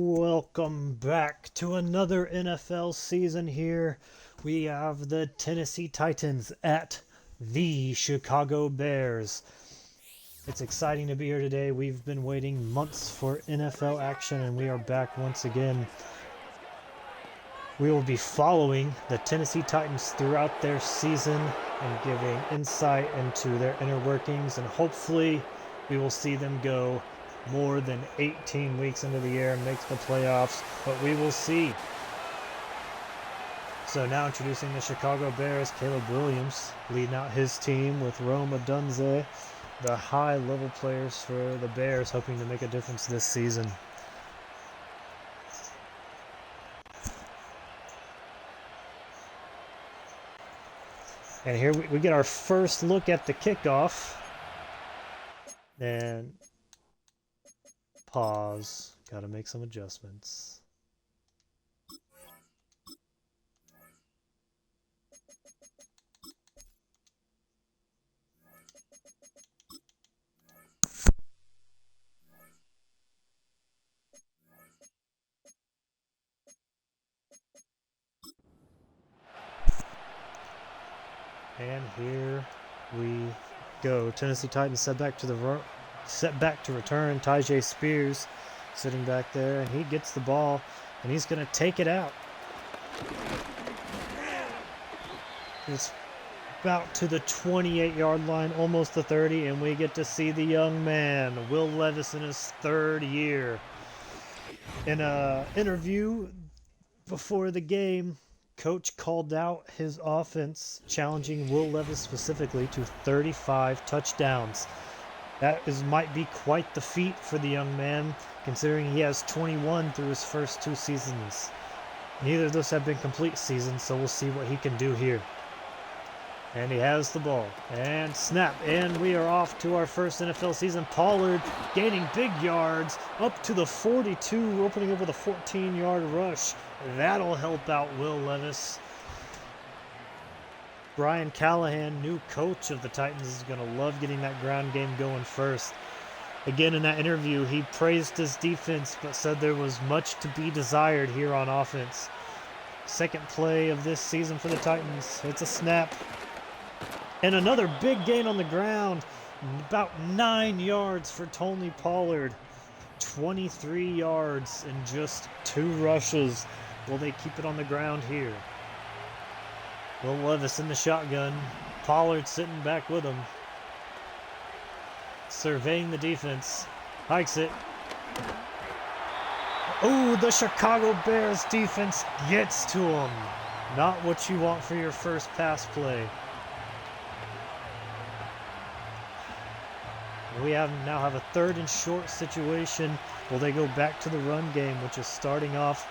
Welcome back to another NFL season here. We have the Tennessee Titans at the Chicago Bears. It's exciting to be here today. We've been waiting months for NFL action and we are back once again. We will be following the Tennessee Titans throughout their season and giving insight into their inner workings, and hopefully we will see them go more than 18 weeks into the year and make the playoffs, but we will see. So now introducing the Chicago Bears, Caleb Williams leading out his team with Rome Odunze, the high-level players for the Bears, hoping to make a difference this season. And here we get our first look at the kickoff. And pause. Got to make some adjustments. And here we go. Tennessee Titans set back to return. Tyjae Spears sitting back there, and he gets the ball, and he's going to take it out. It's about to the 28-yard line, almost the 30, and we get to see the young man, Will Levis, in his third year. In an interview before the game, Coach called out his offense, challenging Will Levis specifically to 35 touchdowns. That might be quite the feat for the young man, considering he has 21 through his first two seasons. Neither of those have been complete seasons, so we'll see what he can do here. And he has the ball. And snap. And we are off to our first NFL season. Pollard gaining big yards up to the 42, opening up with a 14-yard rush. That'll help out Will Levis. Brian Callahan, new coach of the Titans, is going to love getting that ground game going first. Again, in that interview, he praised his defense, but said there was much to be desired here on offense. Second play of this season for the Titans. It's a snap. And another big gain on the ground. About 9 yards for Tony Pollard. 23 yards in just 2 rushes. Will they keep it on the ground here? Will Levis in the shotgun. Pollard sitting back with him. Surveying the defense. Hikes it. Oh, the Chicago Bears defense gets to him. Not what you want for your first pass play. We now have a 3rd and short situation. Will they go back to the run game, which is starting off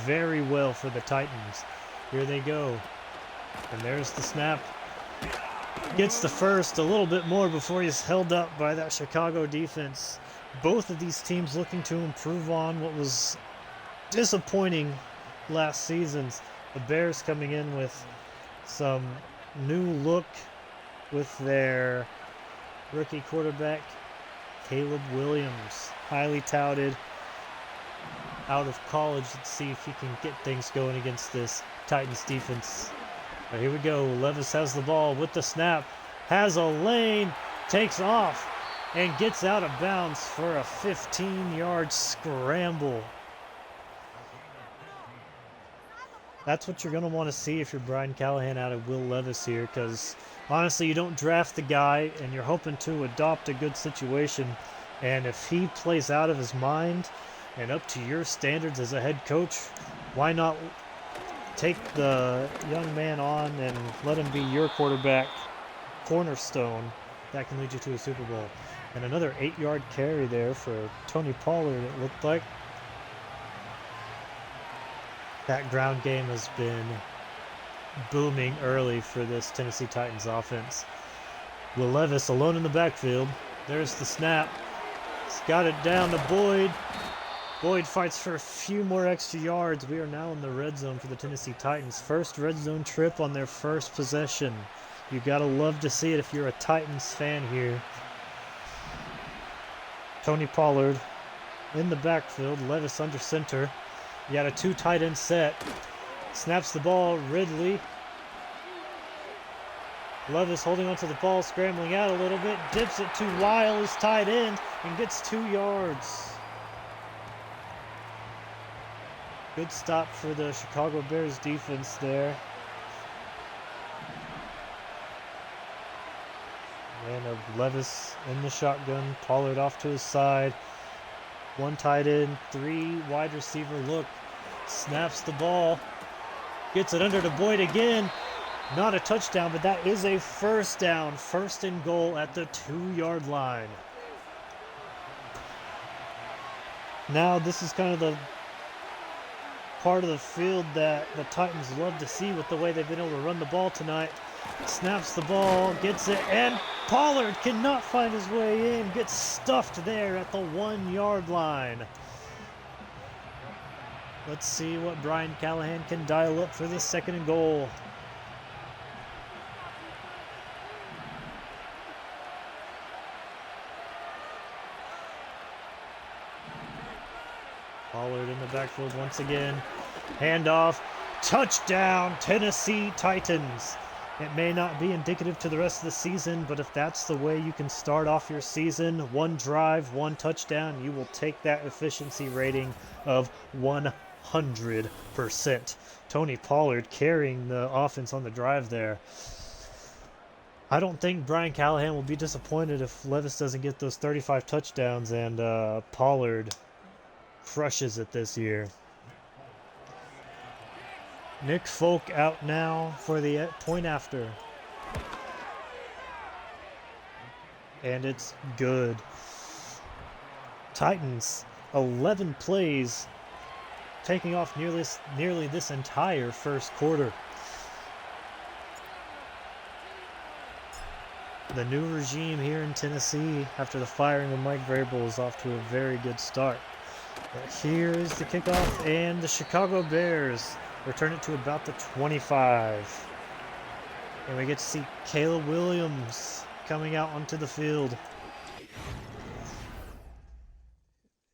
very well for the Titans? Here they go. And there's the snap. Gets the first, a little bit more before he's held up by that Chicago defense. Both of these teams looking to improve on what was disappointing last season's. The Bears coming in with some new look with their rookie quarterback, Caleb Williams, highly touted out of college. Let's see if he can get things going against this Titans defense. But here we go. Levis has the ball with the snap, has a lane, takes off, and gets out of bounds for a 15-yard scramble. That's what you're going to want to see if you're Brian Callahan out of Will Levis here, because honestly, you don't draft the guy and you're hoping to adopt a good situation. And if he plays out of his mind and up to your standards as a head coach, why not take the young man on and let him be your quarterback cornerstone that can lead you to a Super Bowl? And another 8-yard carry there for Tony Pollard, it looked like. That ground game has been booming early for this Tennessee Titans offense. Will Levis alone in the backfield. There's the snap. He's got it down to Boyd. Boyd fights for a few more extra yards. We are now in the red zone for the Tennessee Titans. First red zone trip on their first possession. You gotta love to see it if you're a Titans fan here. Tony Pollard in the backfield. Levis under center. You got a 2 tight end set. Snaps the ball. Ridley. Levis holding onto the ball, scrambling out a little bit. Dips it to Lyle, his tight end, and gets 2 yards. Good stop for the Chicago Bears defense there. And Levis in the shotgun. Pollard off to his side. 1 tight end, 3 wide receiver look. Snaps the ball. Gets it under to Boyd again. Not a touchdown, but that is a first down. 1st and goal at the 2-yard line. Now this is kind of the part of the field that the Titans love to see with the way they've been able to run the ball tonight. Snaps the ball, gets it, and Pollard cannot find his way in. Gets stuffed there at the 1-yard line. Let's see what Brian Callahan can dial up for this 2nd and goal. Pollard in the backfield once again. Handoff. Touchdown, Tennessee Titans. It may not be indicative to the rest of the season, but if that's the way you can start off your season, 1 drive, 1 touchdown, you will take that efficiency rating of 100%. Tony Pollard carrying the offense on the drive there. I don't think Brian Callahan will be disappointed if Levis doesn't get those 35 touchdowns and Pollard crushes it this year. Nick Folk out now for the point after. And it's good. Titans, 11 plays, taking off nearly this entire 1st quarter. The new regime here in Tennessee after the firing of Mike Vrabel is off to a very good start. But here is the kickoff, and the Chicago Bears return it to about the 25. And we get to see Caleb Williams coming out onto the field.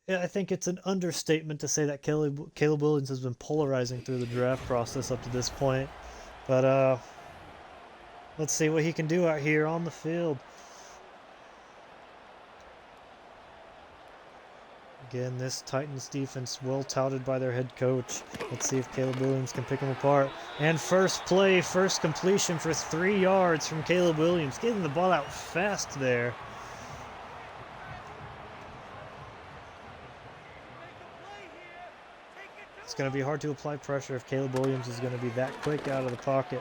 Yeah, I think it's an understatement to say that Caleb Williams has been polarizing through the draft process up to this point. But let's see what he can do out here on the field. Again, this Titans defense well touted by their head coach. Let's see if Caleb Williams can pick them apart. And first play, first completion for 3 yards from Caleb Williams. Getting the ball out fast there. It's going to be hard to apply pressure if Caleb Williams is going to be that quick out of the pocket.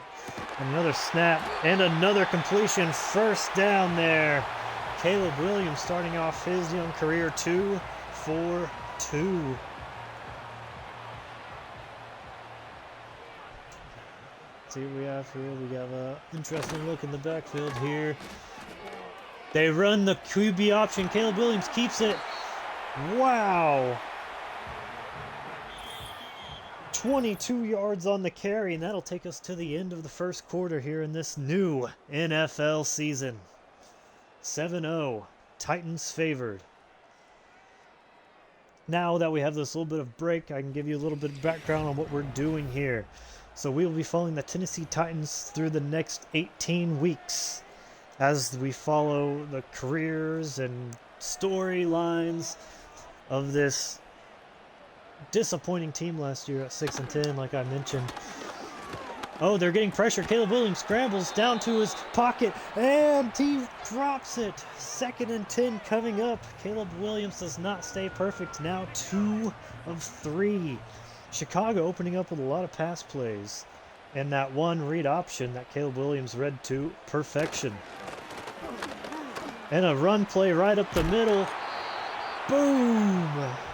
Another snap and another completion. First down there. Caleb Williams starting off his young career 2-for-2. See what we have here. We have an interesting look in the backfield here. They run the QB option. Caleb Williams keeps it. Wow. 22 yards on the carry, and that'll take us to the end of the 1st quarter here in this new NFL season. 7-0, Titans favored. Now that we have this little bit of break, I can give you a little bit of background on what we're doing here. So we will be following the Tennessee Titans through the next 18 weeks as we follow the careers and storylines of this disappointing team last year at 6-10, like I mentioned. Oh, they're getting pressure. Caleb Williams scrambles down to his pocket, and he drops it. 2nd and 10 coming up. Caleb Williams does not stay perfect. Now 2 of 3. Chicago opening up with a lot of pass plays, and that one read option that Caleb Williams read to perfection. And a run play right up the middle. Boom!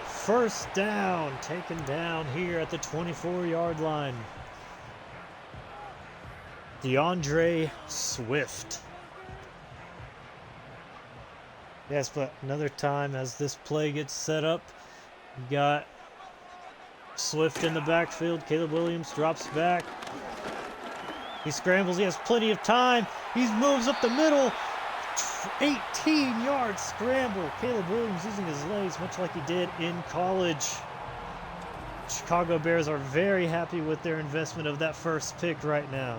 First down, taken down here at the 24-yard line. DeAndre Swift. Yes, but another time as this play gets set up, you got Swift in the backfield. Caleb Williams drops back. He scrambles. He has plenty of time. He moves up the middle. 18-yard scramble. Caleb Williams using his legs much like he did in college. Chicago Bears are very happy with their investment of that first pick right now.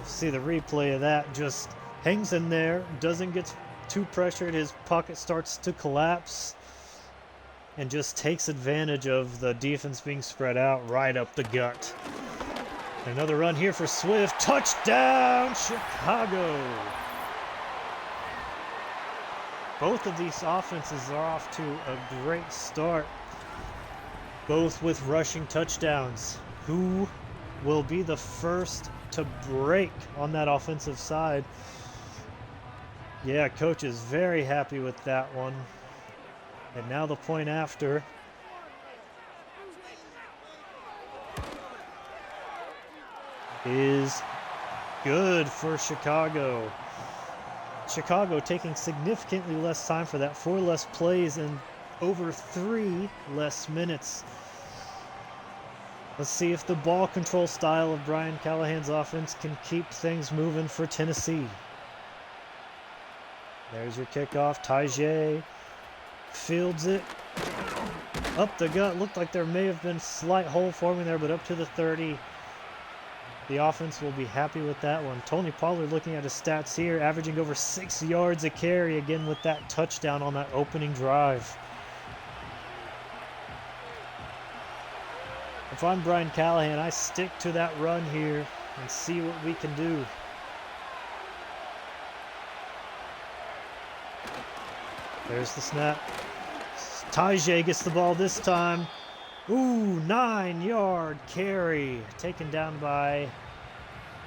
See the replay of that, just hangs in there, doesn't get too pressured, his pocket starts to collapse, and just takes advantage of the defense being spread out right up the gut. Another run here for Swift, touchdown Chicago! Both of these offenses are off to a great start, both with rushing touchdowns. Who will be the first to break on that offensive side? Yeah, coach is very happy with that one. And now the point after. Is good for Chicago. Chicago taking significantly less time for that, 4 less plays and over 3 less minutes. Let's see if the ball control style of Brian Callahan's offense can keep things moving for Tennessee. There's your kickoff. Tajay fields it. Up the gut. Looked like there may have been slight hole forming there, but up to the 30. The offense will be happy with that one. Tony Pollard looking at his stats here, averaging over 6 yards a carry, again with that touchdown on that opening drive. If I'm Brian Callahan, I stick to that run here and see what we can do. There's the snap. Tajay gets the ball this time. Ooh, 9-yard carry. Taken down by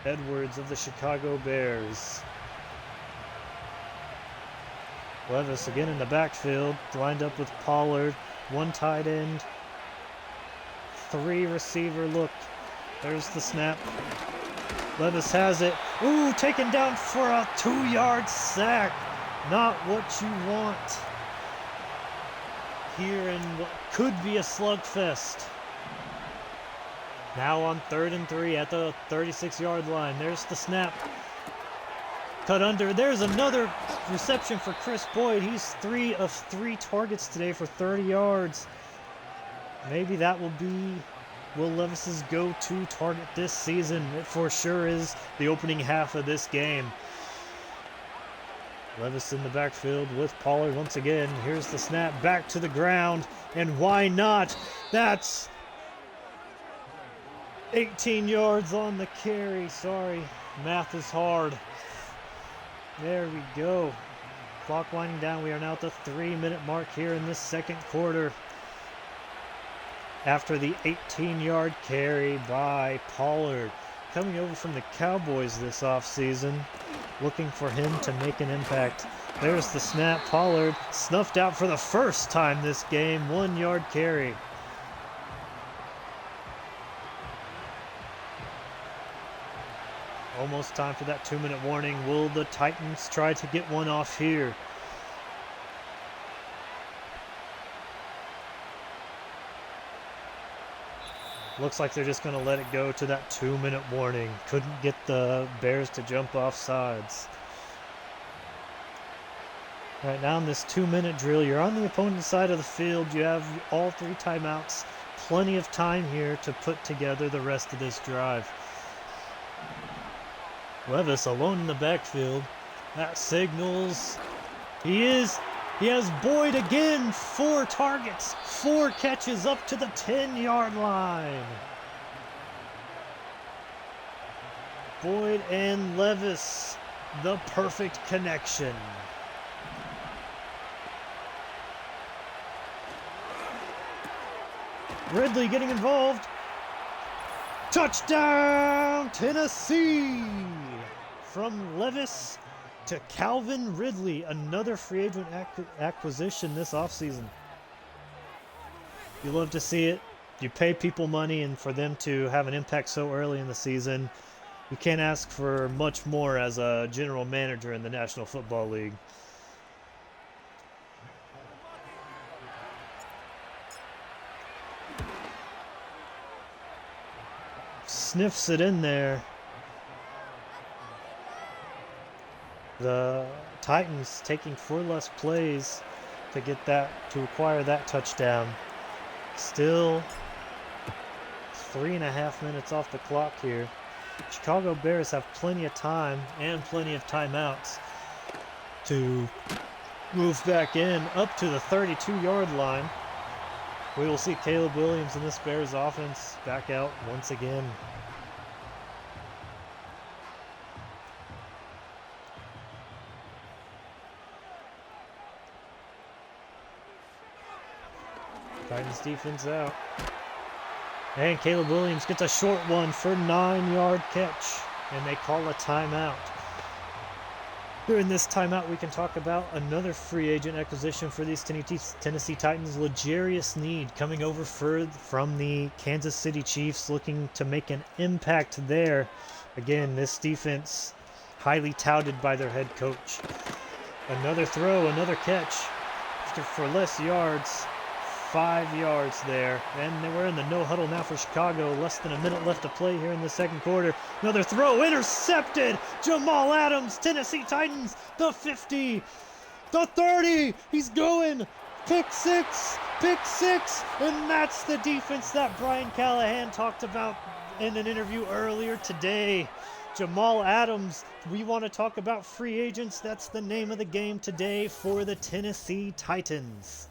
Edwards of the Chicago Bears. Levis again in the backfield, lined up with Pollard. 1 tight end. 3 receiver look. There's the snap. Levis has it. Ooh, taken down for a 2-yard sack. Not what you want here in what could be a slugfest. Now on 3rd and 3 at the 36-yard line. There's the snap. Cut under. There's another reception for Chris Boyd. He's 3 of 3 targets today for 30 yards. Maybe that will be Will Levis's go-to target this season. It for sure is the opening half of this game. Levis in the backfield with Pollard once again. Here's the snap, back to the ground, and why not? That's 18 yards on the carry. Sorry, math is hard. There we go. Clock winding down. We are now at the 3-minute mark here in this second quarter. After the 18-yard carry by Pollard. Coming over from the Cowboys this offseason. Looking for him to make an impact. There's the snap. Pollard snuffed out for the first time this game. 1-yard carry. Almost time for that 2-minute warning. Will the Titans try to get one off here? Looks like they're just going to let it go to that 2-minute warning. Couldn't get the Bears to jump off sides. Right now in this 2-minute drill, you're on the opponent's side of the field. You have all 3 timeouts. Plenty of time here to put together the rest of this drive. Levis alone in the backfield. That signals he has Boyd again. 4 targets, 4 catches up to the 10-yard line. Boyd and Levis, the perfect connection. Ridley getting involved. Touchdown, Tennessee! From Levis to Calvin Ridley, another free agent acquisition this offseason. You love to see it. You pay people money, and for them to have an impact so early in the season, you can't ask for much more as a general manager in the National Football League. Sniffs it in there. The Titans taking 4 less plays to acquire that touchdown. Still 3.5 minutes off the clock here. Chicago Bears have plenty of time and plenty of timeouts to move back in up to the 32-yard line. We will see Caleb Williams in this Bears offense back out once again. Titans defense out. And Caleb Williams gets a short one for 9-yard catch. And they call a timeout. During this timeout, we can talk about another free agent acquisition for these Tennessee Titans. L'Jarius Sneed coming over from the Kansas City Chiefs, looking to make an impact there. Again, this defense highly touted by their head coach. Another throw, another catch for less yards. 5 yards there, and we're in the no huddle now for Chicago. Less than a minute left to play here in the second quarter. Another throw intercepted. Jamal Adams, Tennessee Titans, the 50, the 30. He's going. Pick six, and that's the defense that Brian Callahan talked about in an interview earlier today. Jamal Adams, we want to talk about free agents. That's the name of the game today for the Tennessee Titans.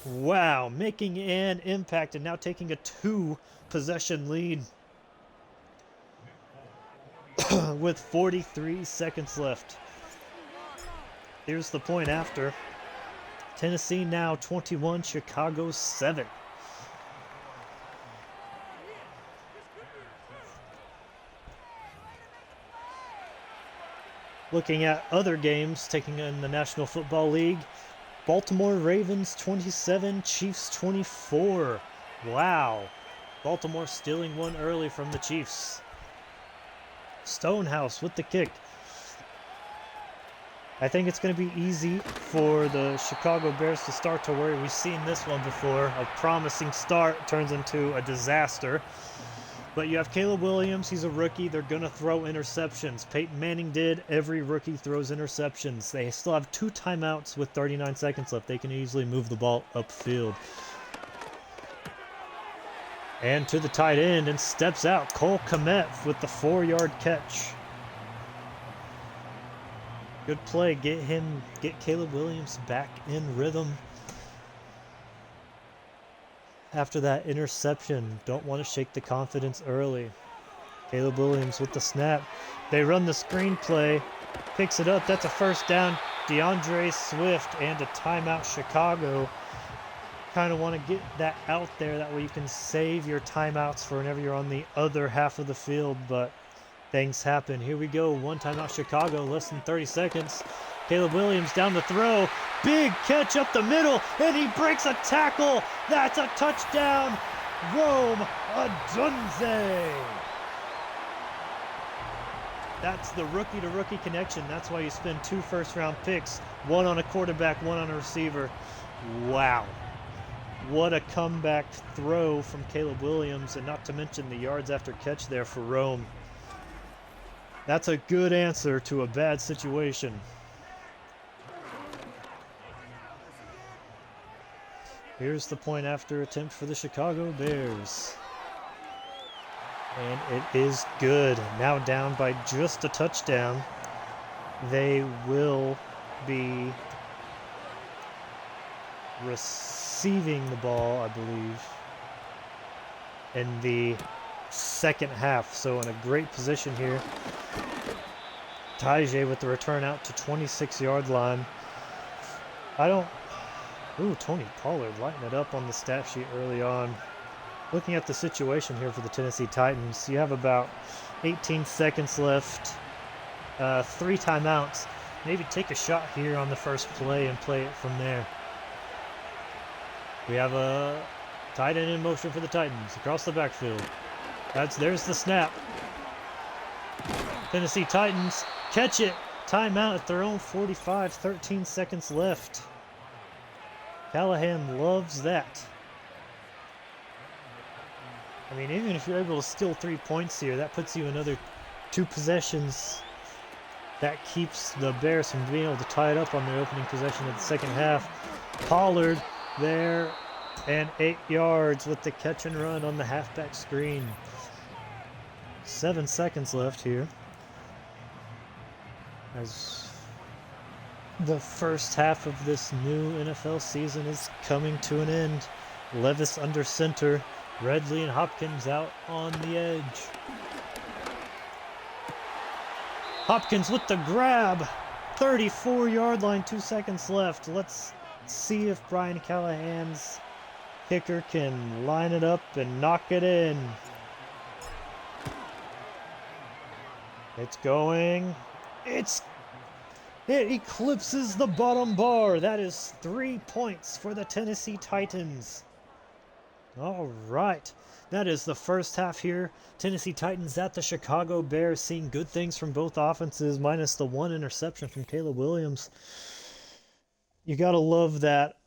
Wow, making an impact and now taking a 2-possession lead with 43 seconds left. Here's the point after. Tennessee now 21, Chicago 7. Looking at other games taking in the National Football League. Baltimore Ravens 27, Chiefs 24. Wow. Baltimore stealing one early from the Chiefs. Stonehouse with the kick. I think it's going to be easy for the Chicago Bears to start to worry. We've seen this one before. A promising start turns into a disaster. But you have Caleb Williams. He's a rookie. They're going to throw interceptions. Peyton Manning did. Every rookie throws interceptions. They still have 2 timeouts with 39 seconds left. They can easily move the ball upfield. And to the tight end, and steps out Cole Kmet with the 4-yard catch. Good play. Get Caleb Williams back in rhythm. After that interception, don't want to shake the confidence early. Caleb Williams with the snap. They run the screen play, picks it up. That's a first down. DeAndre Swift and a timeout Chicago. Kind of want to get that out there. That way you can save your timeouts for whenever you're on the other half of the field. But things happen. Here we go. 1 timeout Chicago, less than 30 seconds. Caleb Williams down the throw. Big catch up the middle, and he breaks a tackle. That's a touchdown. Rome Odunze. That's the rookie-to-rookie connection. That's why you spend 2 first-round picks, 1 on a quarterback, 1 on a receiver. Wow. What a comeback throw from Caleb Williams, and not to mention the yards after catch there for Rome. That's a good answer to a bad situation. Here's the point after attempt for the Chicago Bears. And it is good. Now down by just a touchdown. They will be receiving the ball, I believe, in the second half. So in a great position here. Tajay with the return out to 26-yard line. Ooh, Tony Pollard lighting it up on the stat sheet early on. Looking at the situation here for the Tennessee Titans, you have about 18 seconds left, 3 timeouts. Maybe take a shot here on the first play and play it from there. We have a tight end in motion for the Titans across the backfield. There's the snap. Tennessee Titans catch it. Timeout at their own 45, 13 seconds left. Callahan loves that. I mean, even if you're able to steal 3 points here, that puts you another 2 possessions That keeps the Bears from being able to tie it up on their opening possession of the second half. Pollard there, and 8 yards with the catch and run on the halfback screen. 7 seconds left here, as the first half of this new NFL season is coming to an end. Levis under center, Redley and Hopkins out on the edge. Hopkins with the grab, 34-yard line, 2 seconds left. Let's see if Brian Callahan's kicker can line it up and knock it in. It's going. It eclipses the bottom bar. That is 3 points for the Tennessee Titans. All right. That is the first half here. Tennessee Titans at the Chicago Bears, seeing good things from both offenses, minus the 1 interception from Caleb Williams. You got to love that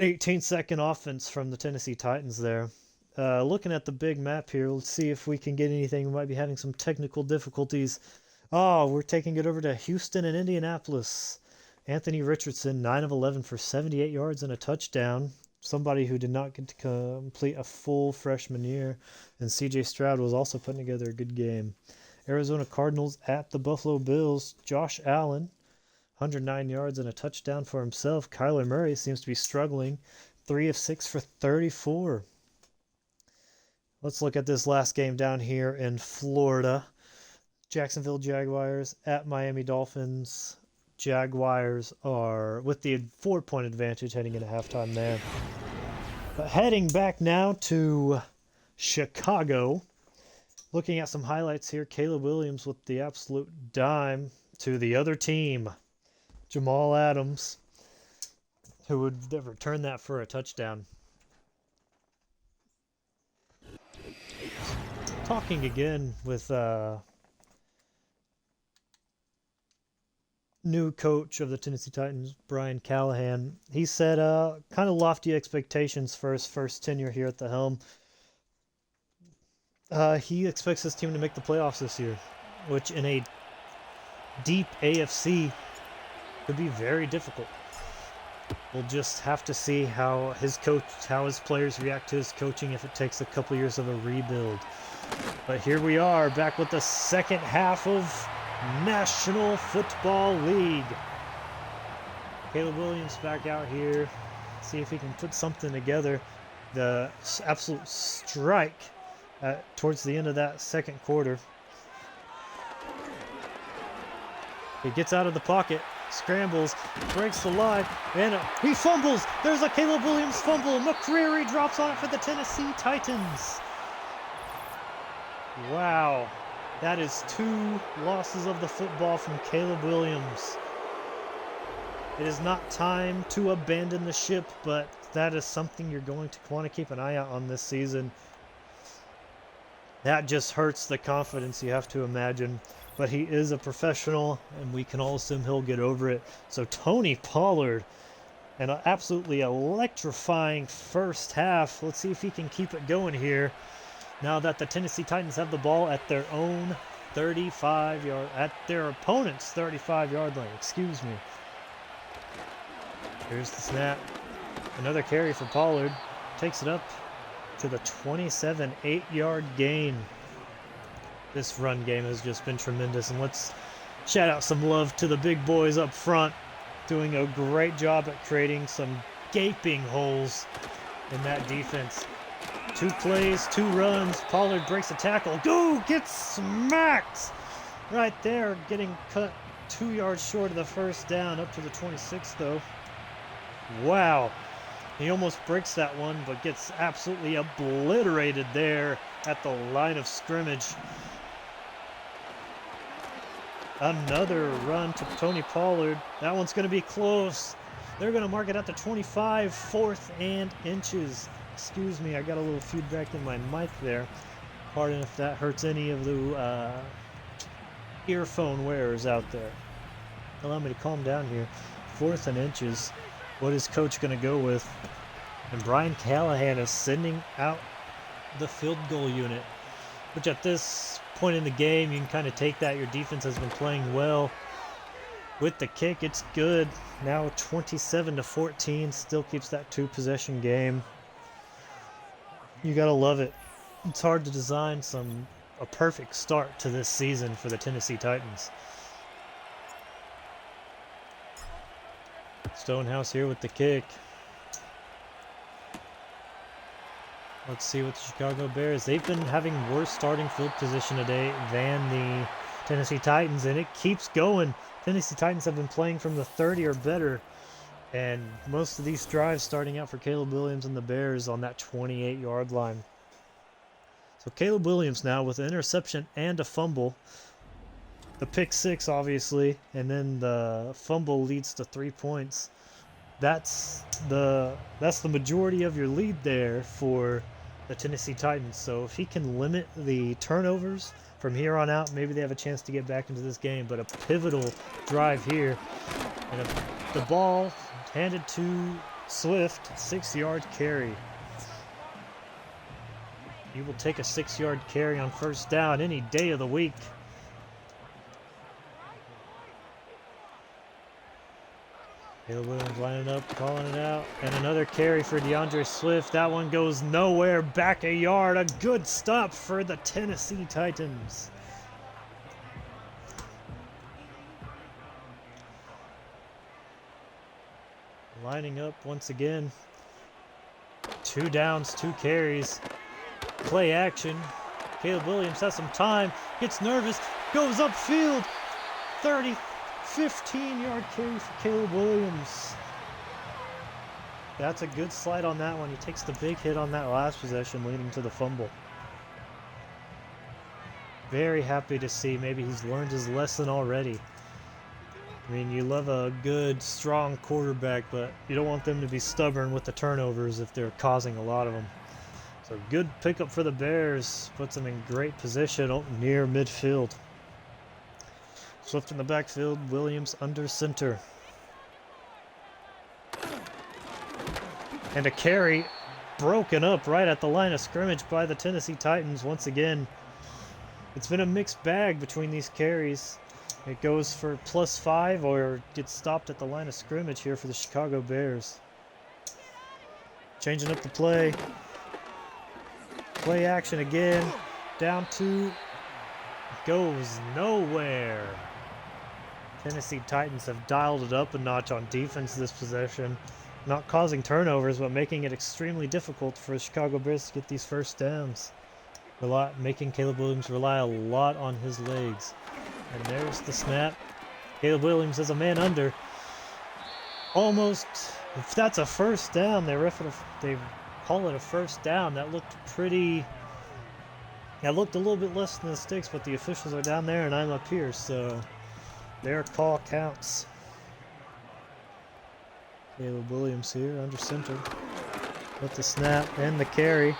18-second offense from the Tennessee Titans there. Looking at the big map here, let's see if we can get anything. We might be having some technical difficulties. Oh, we're taking it over to Houston and Indianapolis. Anthony Richardson, 9 of 11 for 78 yards and a touchdown. Somebody who did not get to complete a full freshman year. And C.J. Stroud was also putting together a good game. Arizona Cardinals at the Buffalo Bills. Josh Allen, 109 yards and a touchdown for himself. Kyler Murray seems to be struggling. 3 of 6 for 34. Let's look at this last game down here in Florida. Jacksonville Jaguars at Miami Dolphins. Jaguars are with the 4-point advantage heading into halftime there. But heading back now to Chicago. Looking at some highlights here. Caleb Williams with the absolute dime to the other team. Jamal Adams, who would have returned that for a touchdown. Talking again with new coach of the Tennessee Titans, Brian Callahan. He said kind of lofty expectations for his first tenure here at the helm. He expects his team to make the playoffs this year, which in a deep AFC could be very difficult. We'll just have to see how his players react to his coaching if it takes a couple years of a rebuild. But here we are, back with the second half of National Football League. Caleb Williams back out here. See if he can put something together. The absolute strike towards the end of that second quarter. He gets out of the pocket, scrambles, breaks the line, and he fumbles. There's a Caleb Williams fumble. McCreary drops on it for the Tennessee Titans. Wow. That is 2 losses of the football from Caleb Williams. It is not time to abandon the ship, but that is something you're going to want to keep an eye out on this season. That just hurts the confidence, you have to imagine. But he is a professional, and we can all assume he'll get over it. So Tony Pollard, an absolutely electrifying first half. Let's see if he can keep it going here. Now that the Tennessee Titans have the ball at their own 35-yard, at their opponent's 35-yard line, excuse me. Here's the snap. Another carry for Pollard. Takes it up to the 27, 8-yard gain. This run game has just been tremendous, and let's shout out some love to the big boys up front, doing a great job at creating some gaping holes in that defense. 2 plays, 2 runs. Pollard breaks a tackle. Gets smacked right there, getting cut 2 yards short of the first down, up to the 26 though. Wow. He almost breaks that one, but gets absolutely obliterated there at the line of scrimmage. Another run to Tony Pollard. That one's going to be close. They're going to mark it at the 25, 4th and inches. Excuse me, I got a little feedback in my mic there. Pardon if that hurts any of the earphone wearers out there. Allow me to calm down here. 4th and inches. What is coach going to go with? And Brian Callahan is sending out the field goal unit, which at this point in the game, you can kind of take that. Your defense has been playing well. with the kick. It's good. Now 27-14. Still keeps that 2-possession game. You gotta love it. It's hard to design a perfect start to this season for the Tennessee Titans. Stonehouse here with the kick. Let's see what the Chicago Bears. They've been having worse starting field position today than the Tennessee Titans, and it keeps going. Tennessee Titans have been playing from the 30 or better, and most of these drives starting out for Caleb Williams and the Bears on that 28-yard line. So Caleb Williams now with an interception and a fumble. The pick 6, obviously, and then the fumble leads to 3 points. That's the majority of your lead there for the Tennessee Titans. So if he can limit the turnovers from here on out, maybe they have a chance to get back into this game. But a pivotal drive here, and the ball handed to Swift, 6-yard carry. He will take a 6-yard carry on first down any day of the week. Caleb Williams lining up, calling it out. And another carry for DeAndre Swift. That one goes nowhere, back a yard. A good stop for the Tennessee Titans. Lining up once again. 2 downs, 2 carries. Play action. Caleb Williams has some time, gets nervous, goes upfield. 15-yard carry for Caleb Williams. That's a good slide on that one. He takes the big hit on that last possession, leading to the fumble. Very happy to see. Maybe he's learned his lesson already. I mean, you love a good, strong quarterback, but you don't want them to be stubborn with the turnovers if they're causing a lot of them. So good pickup for the Bears. Puts them in great position near midfield. Swift in the backfield, Williams under center. And a carry broken up right at the line of scrimmage by the Tennessee Titans once again. It's been a mixed bag between these carries. It goes for +5 or gets stopped at the line of scrimmage here for the Chicago Bears. Changing up the play. Play action again. Down 2. Goes nowhere. Tennessee Titans have dialed it up a notch on defense this possession. Not causing turnovers, but making it extremely difficult for the Chicago Bears to get these first downs. Making Caleb Williams rely a lot on his legs. And there's the snap. Caleb Williams is a man under. Almost, if that's a first down, they call it a first down. That looked pretty... That looked a little bit less than the sticks, but the officials are down there and I'm up here, so their call counts. Caleb Williams here under center with the snap and the carry.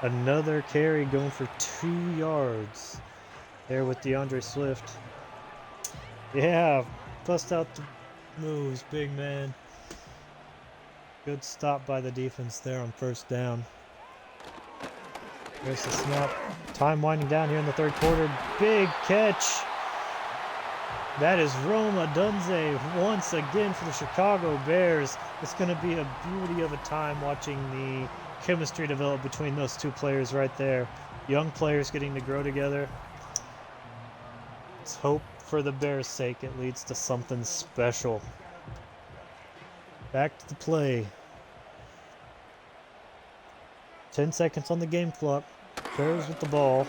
Another carry going for 2 yards there with DeAndre Swift. Yeah, bust out the moves, big man. Good stop by the defense there on first down. There's the snap. Time winding down here in the third quarter. Big catch. That is Rome Odunze once again for the Chicago Bears. It's going to be a beauty of a time watching the chemistry develop between those two players right there. Young players getting to grow together. Let's hope for the Bears' sake it leads to something special. Back to the play. 10 seconds on the game clock. Bears with the ball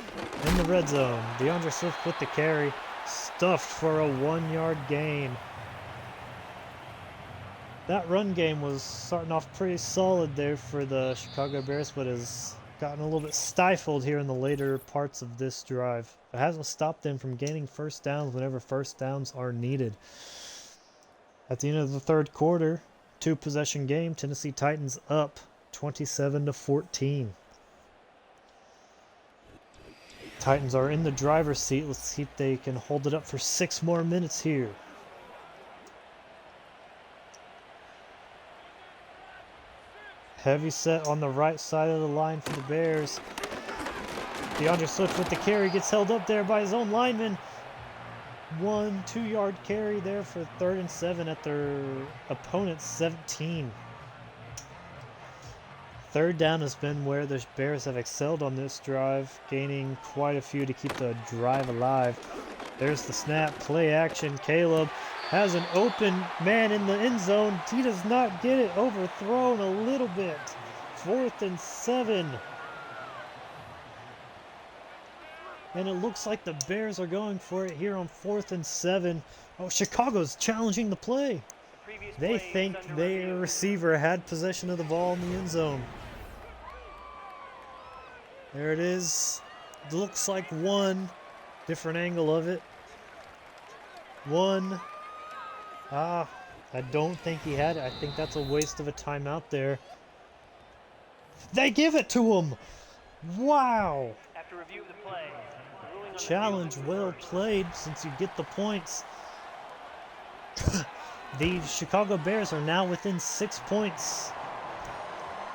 in the red zone. DeAndre Swift with the carry. Stuffed for a 1-yard gain. That run game was starting off pretty solid there for the Chicago Bears, but has gotten a little bit stifled here in the later parts of this drive. It hasn't stopped them from gaining first downs whenever first downs are needed. At the end of the third quarter, 2-possession game, Tennessee Titans up 27-14. Titans are in the driver's seat. Let's see if they can hold it up for 6 more minutes here. Heavy set on the right side of the line for the Bears. DeAndre Swift with the carry gets held up there by his own lineman. 1 2-yard carry there for 3rd and 7 at their opponent's 17. Third down has been where the Bears have excelled on this drive, gaining quite a few to keep the drive alive. There's the snap, play action. Caleb has an open man in the end zone. He does not get it, overthrown a little bit. 4th and 7. And it looks like the Bears are going for it here on 4th and 7. Oh, Chicago's challenging the play. They think their receiver had possession of the ball in the end zone. There it is. Looks like 1. Different angle of it. 1. I don't think he had it. I think that's a waste of a timeout there. They give it to him. Wow. After review of the play, Challenge well played since you get the points. The Chicago Bears are now within 6 points.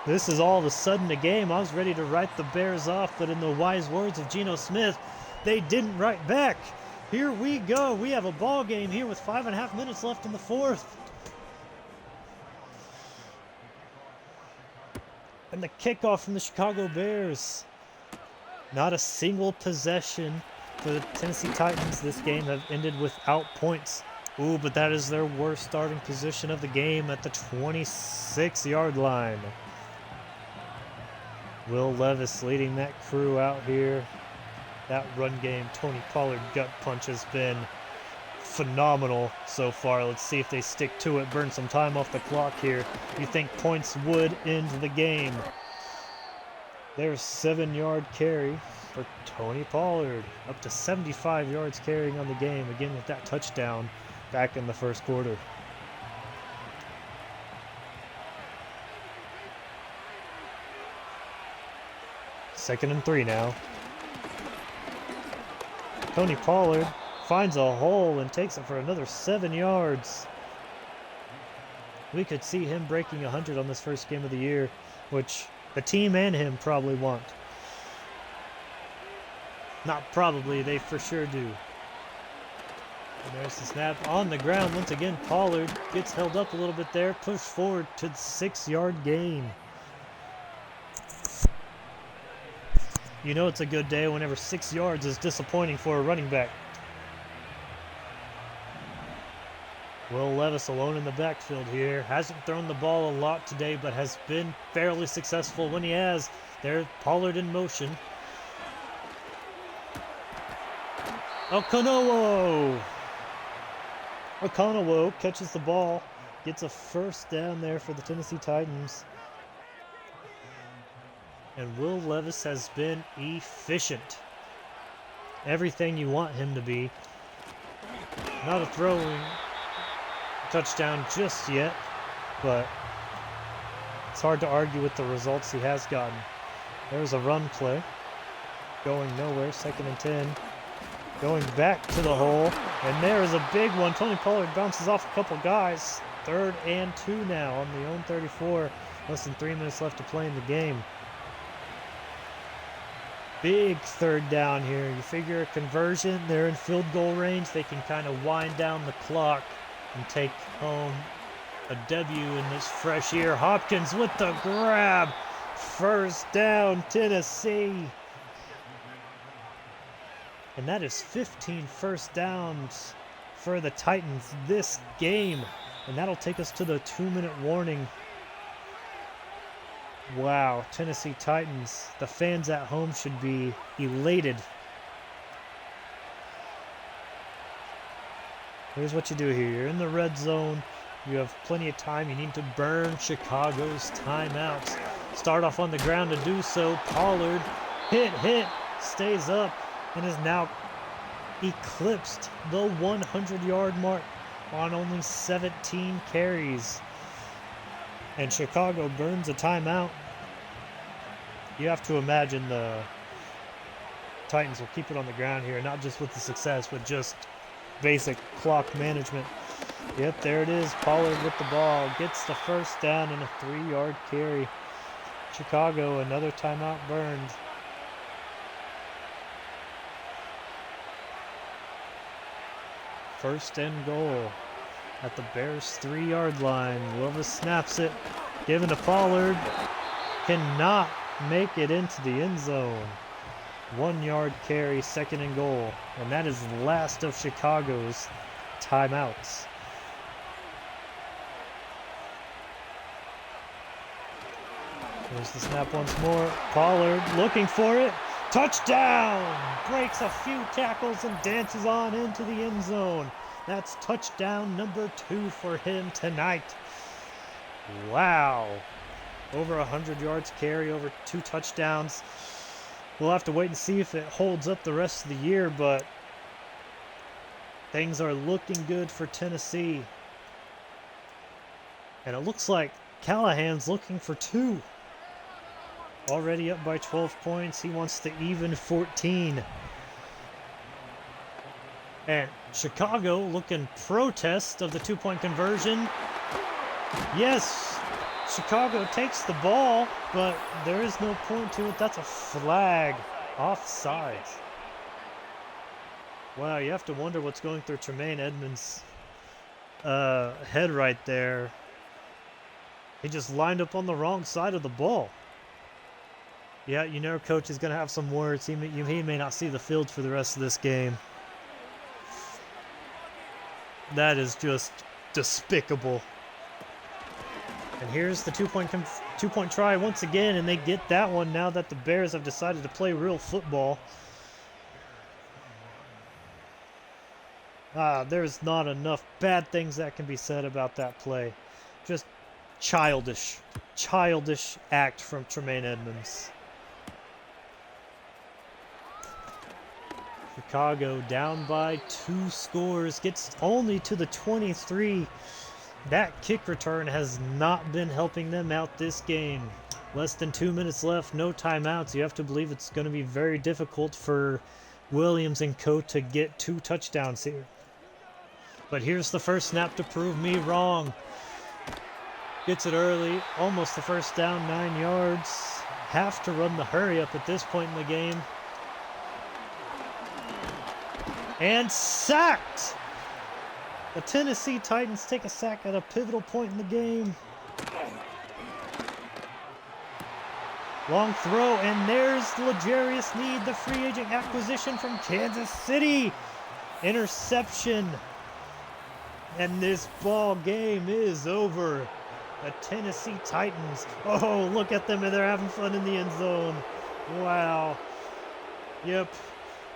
This is all of a sudden a game. I was ready to write the Bears off, but in the wise words of Geno Smith, they didn't write back. Here we go. We have a ball game here with 5.5 minutes left in the 4th. And the kickoff from the Chicago Bears. Not a single possession for the Tennessee Titans this game have ended without points. Ooh, but that is their worst starting position of the game at the 26-yard line. Will Levis leading that crew out here. That run game, Tony Pollard gut punch has been phenomenal so far. Let's see if they stick to it, burn some time off the clock here. You think points would end the game. There's 7-yard carry for Tony Pollard. Up to 75 yards carrying on the game, again with that touchdown back in the first quarter. Second and 3 now. Tony Pollard finds a hole and takes it for another 7 yards. We could see him breaking 100 on this first game of the year, which the team and him probably want. Not probably, they for sure do. And there's the snap on the ground. Once again, Pollard gets held up a little bit there, pushed forward to the 6-yard gain. You know it's a good day whenever 6 yards is disappointing for a running back. Will Levis alone in the backfield here. Hasn't thrown the ball a lot today, but has been fairly successful when he has. There's Pollard in motion. Okonowo catches the ball. Gets a first down there for the Tennessee Titans. And Will Levis has been efficient. Everything you want him to be. Not a throwing touchdown just yet, but it's hard to argue with the results he has gotten. There's a run play. Going nowhere, 2nd and 10. Going back to the hole, and there is a big one. Tony Pollard bounces off a couple guys. 3rd and 2 now on the own 34. Less than 3 minutes left to play in the game. Big 3rd down here. You figure a conversion, they're in field goal range. They can kind of wind down the clock and take home a W in this fresh year. Hopkins with the grab. First down, Tennessee. And that is 15 first downs for the Titans this game. And that'll take us to the 2-minute warning. Wow, Tennessee Titans. The fans at home should be elated. Here's what you do here. You're in the red zone. You have plenty of time. You need to burn Chicago's timeouts. Start off on the ground to do so. Pollard hit, stays up, and is now eclipsed the 100-yard mark on only 17 carries. And Chicago burns a timeout. You have to imagine the Titans will keep it on the ground here, not just with the success, but just basic clock management. Yep, there it is. Pollard with the ball. Gets the first down and a 3-yard carry. Chicago, another timeout burned. First and goal at the Bears' 3-yard line. Levis snaps it, given to Pollard. Cannot make it into the end zone. 1-yard carry, second and goal. And that is last of Chicago's timeouts. Here's the snap once more. Pollard looking for it. Touchdown! Breaks a few tackles and dances on into the end zone. That's touchdown number 2 for him tonight. Wow. Over 100 yards carry, over 2 touchdowns. We'll have to wait and see if it holds up the rest of the year, but things are looking good for Tennessee. And it looks like Callahan's looking for 2. Already up by 12 points. He wants to even 14. And Chicago looking protest of the 2-point conversion. Yes, Chicago takes the ball, but there is no point to it. That's a flag. Offsides. Wow, you have to wonder what's going through Tremaine Edmonds' head right there. He just lined up on the wrong side of the ball. Yeah, you know, coach is going to have some words. He may not see the field for the rest of this game. That is just despicable. And here's the two-point try once again, and they get that one now that the Bears have decided to play real football. There's not enough bad things that can be said about that play. Just childish act from Tremaine Edmonds. Chicago down by 2 scores, gets only to the 23. That kick return has not been helping them out this game. Less than 2 minutes left, no timeouts. You have to believe it's going to be very difficult for Williams and co to get 2 touchdowns here. But here's the first snap to prove me wrong. Gets it early, almost the first down, 9 yards. Have to run the hurry up at this point in the game. And sacked! The Tennessee Titans take a sack at a pivotal point in the game. Long throw, and there's L'Jarius Sneed, the free agent acquisition from Kansas City. Interception. And this ball game is over. The Tennessee Titans. Oh, look at them, and they're having fun in the end zone. Wow. Yep.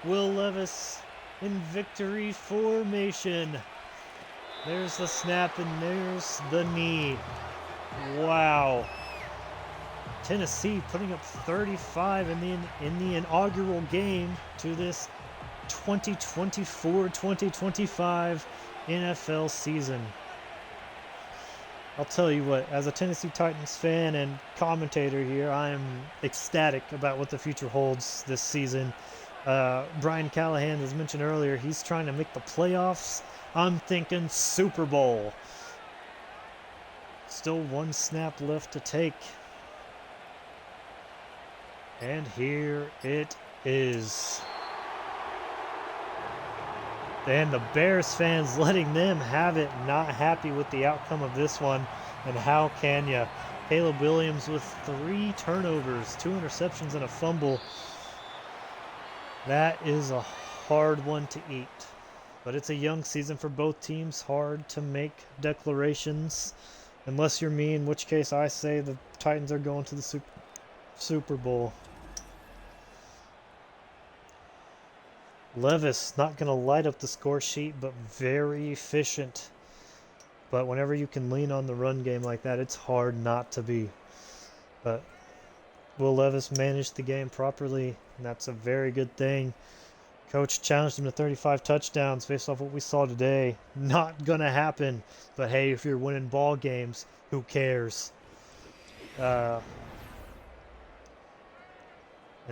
Will Levis in victory formation. There's the snap, and there's the knee. Wow. Tennessee putting up 35 in the inaugural game to this 2024-2025 NFL season. I'll tell you what, as a Tennessee Titans fan and commentator here, I am ecstatic about what the future holds this season. Brian Callahan, as mentioned earlier, he's trying to make the playoffs. I'm thinking Super Bowl. Still 1 snap left to take. And here it is. And the Bears fans letting them have it, not happy with the outcome of this one. And how can ya? Caleb Williams with 3 turnovers, 2 interceptions, and a fumble. That is a hard one to eat. But it's a young season for both teams. Hard to make declarations. Unless you're me, in which case I say the Titans are going to the Super Bowl. Levis not going to light up the score sheet, but very efficient. But whenever you can lean on the run game like that, it's hard not to be. But Will Levis managed the game properly, and that's a very good thing. Coach challenged him to 35 touchdowns based off what we saw today. Not going to happen. But hey, if you're winning ball games, who cares? And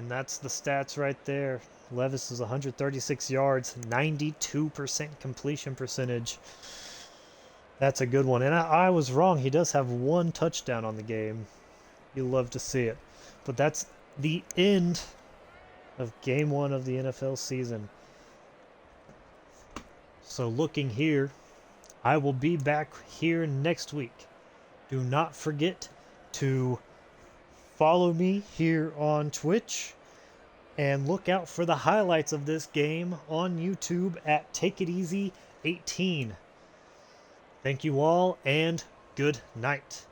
that's the stats right there. Levis is 136 yards, 92% completion percentage. That's a good one. And I was wrong. He does have 1 touchdown on the game. You love to see it. But that's the end of game 1 of the NFL season. So looking here, I will be back here next week. Do not forget to follow me here on Twitch and look out for the highlights of this game on YouTube at Take It Easy 18. Thank you all and good night.